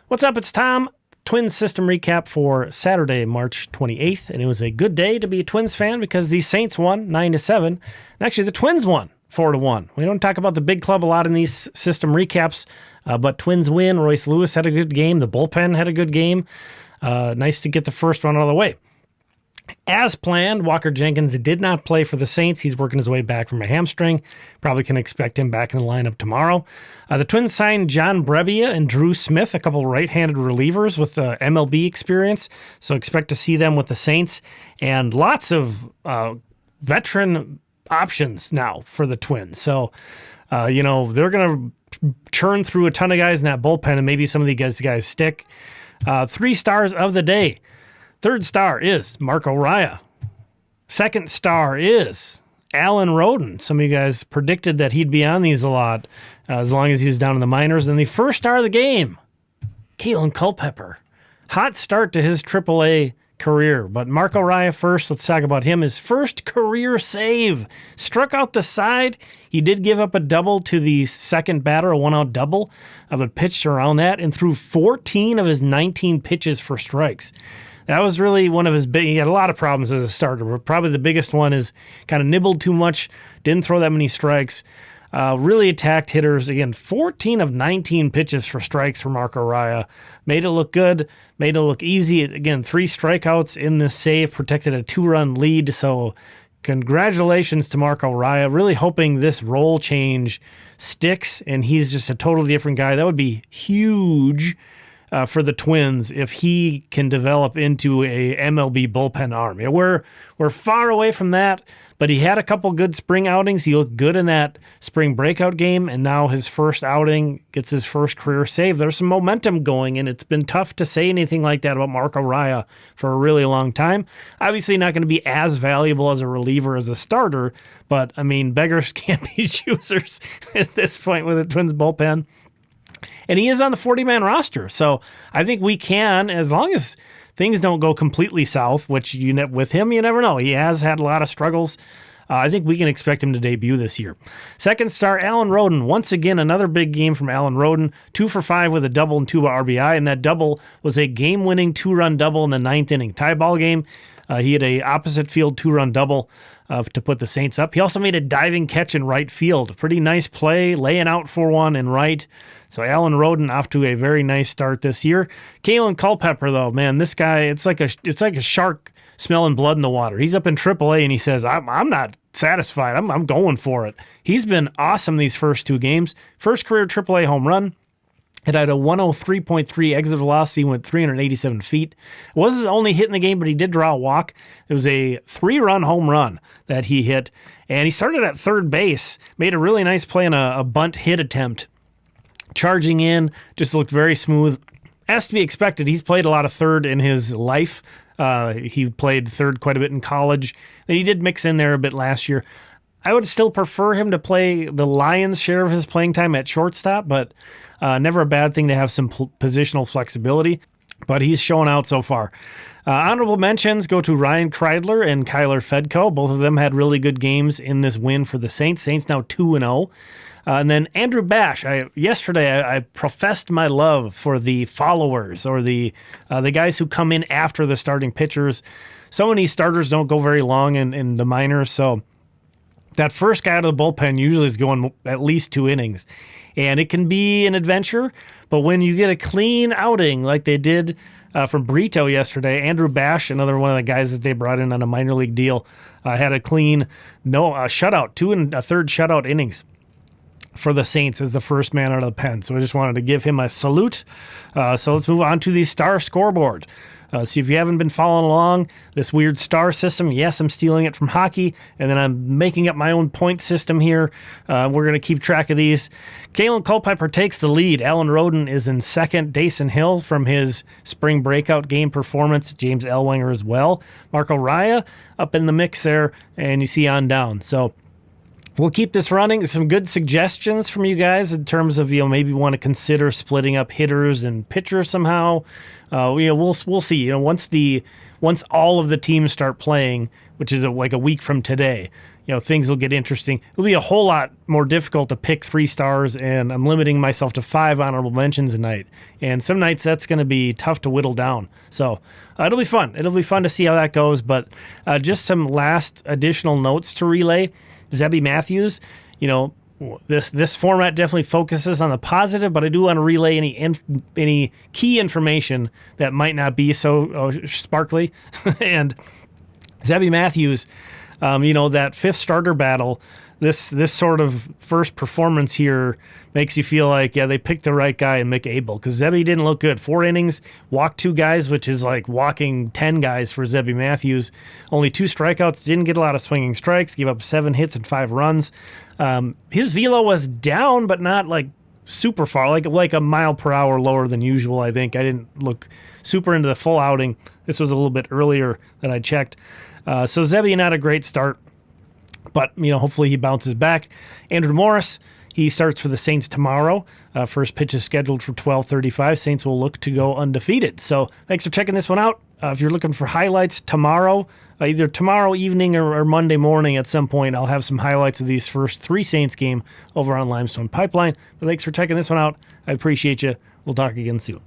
What's up? It's Tom. Twins system recap for Saturday, March 28th. And it was a good day to be a Twins fan because the Saints won 9-7. And actually, the Twins won 4-1. We don't talk about the big club a lot in these system recaps, but Twins win. Royce Lewis had a good game. The bullpen had a good game. Nice to get the first one out of the way. As planned, Walker Jenkins did not play for the Saints. He's working his way back from a hamstring. Probably can expect him back in the lineup tomorrow. The Twins signed John Brebbia and Drew Smith, a couple right-handed relievers with MLB experience. So expect to see them with the Saints. And lots of veteran options now for the Twins. So, they're going to churn through a ton of guys in that bullpen, and maybe some of these guys stick. 3 stars of the day. Third star is Marco Raya. Second star is Alan Roden. Some of you guys predicted that he'd be on these a lot as long as he was down in the minors. And the first star of the game, Kaelen Culpepper. Hot start to his AAA career. But Marco Raya first. Let's talk about him. His first career save. Struck out the side. He did give up a double to the second batter, a one-out double, but pitched around that and threw 14 of his 19 pitches for strikes. That was really one of his big. He had a lot of problems as a starter, but probably the biggest one is kind of nibbled too much, didn't throw that many strikes, really attacked hitters. Again, 14 of 19 pitches for strikes for Marco Raya. Made it look good, made it look easy. Again, 3 strikeouts in this save, protected a 2-run lead. So congratulations to Marco Raya. Really hoping this role change sticks and he's just a totally different guy. That would be huge for the Twins if he can develop into a MLB bullpen arm. We're far away from that, but he had a couple good spring outings. He looked good in that spring breakout game, and now his first outing gets his first career save. There's some momentum going, and it's been tough to say anything like that about Marco Raya for a really long time. Obviously not going to be as valuable as a reliever as a starter, but, beggars can't be choosers at this point with the Twins bullpen. And he is on the 40-man roster. So I think we can, as long as things don't go completely south, which with him, you never know. He has had a lot of struggles. I think we can expect him to debut this year. Second star, Alan Roden. Once again, another big game from Alan Roden. 2 for 5 with a double and 2 RBI. And that double was a game-winning 2-run double in the 9th inning tie ball game. He had a opposite field 2-run double to put the Saints up. He also made a diving catch in right field. Pretty nice play, laying out for one in right. So Alan Roden off to a very nice start this year. Kaelen Culpepper, though, man, this guy, it's like a shark smelling blood in the water. He's up in AAA and he says, I'm not satisfied. I'm going for it. He's been awesome these first 2 games. First career AAA home run. It had a 103.3 exit velocity, went 387 feet. It wasn't his only hit in the game, but he did draw a walk. It was a 3-run home run that he hit, and he started at third base, made a really nice play on a bunt hit attempt. Charging in, just looked very smooth. As to be expected, he's played a lot of third in his life. He played third quite a bit in college. And he did mix in there a bit last year. I would still prefer him to play the lion's share of his playing time at shortstop, but never a bad thing to have some positional flexibility. But he's showing out so far. Honorable mentions go to Ryan Kreidler and Kyler Fedko. Both of them had really good games in this win for the Saints. Saints now 2-0. And then Andrew Bash. Yesterday I professed my love for the followers or the guys who come in after the starting pitchers. So many starters don't go very long in the minors, so that first guy out of the bullpen usually is going at least 2 innings. And it can be an adventure, but when you get a clean outing like they did from Brito yesterday, Andrew Bash, another one of the guys that they brought in on a minor league deal, had a clean shutout, 2 1/3 shutout innings for the Saints as the first man out of the pen. So I just wanted to give him a salute. So let's move on to the star scoreboard. So if you haven't been following along, this weird star system, yes, I'm stealing it from hockey, and then I'm making up my own point system here. We're going to keep track of these. Kaelen Culpepper takes the lead. Alan Roden is in second. Dason Hill from his spring breakout game performance. James Ellwanger as well. Marco Raya up in the mix there, and you see on down. So we'll keep this running. Some good suggestions from you guys in terms of, maybe want to consider splitting up hitters and pitchers somehow. We'll see. Once all of the teams start playing, which is like a week from today, things will get interesting. It'll be a whole lot more difficult to pick 3 stars, and I'm limiting myself to 5 honorable mentions a night. And some nights that's going to be tough to whittle down. So it'll be fun. It'll be fun to see how that goes. But just some last additional notes to relay. Zebby Matthews, this format definitely focuses on the positive, but I do want to relay any key information that might not be so sparkly. And Zebby Matthews, that 5th starter battle, this sort of first performance here makes you feel like, they picked the right guy in Mick Abel, because Zebby didn't look good. 4 innings, walked 2 guys, which is like walking 10 guys for Zebby Matthews. Only 2 strikeouts, didn't get a lot of swinging strikes, gave up 7 hits and 5 runs. His velo was down, but not like super far, like a mile per hour lower than usual, I think. I didn't look super into the full outing. This was a little bit earlier than I checked. So Zebby, not a great start, but hopefully he bounces back. Andrew Morris, he starts for the Saints tomorrow. First pitch is scheduled for 12:35. Saints will look to go undefeated. So thanks for checking this one out. If you're looking for highlights tomorrow, either tomorrow evening or Monday morning at some point, I'll have some highlights of these first 3 Saints game over on Limestone Pipeline. But thanks for checking this one out. I appreciate you. We'll talk again soon.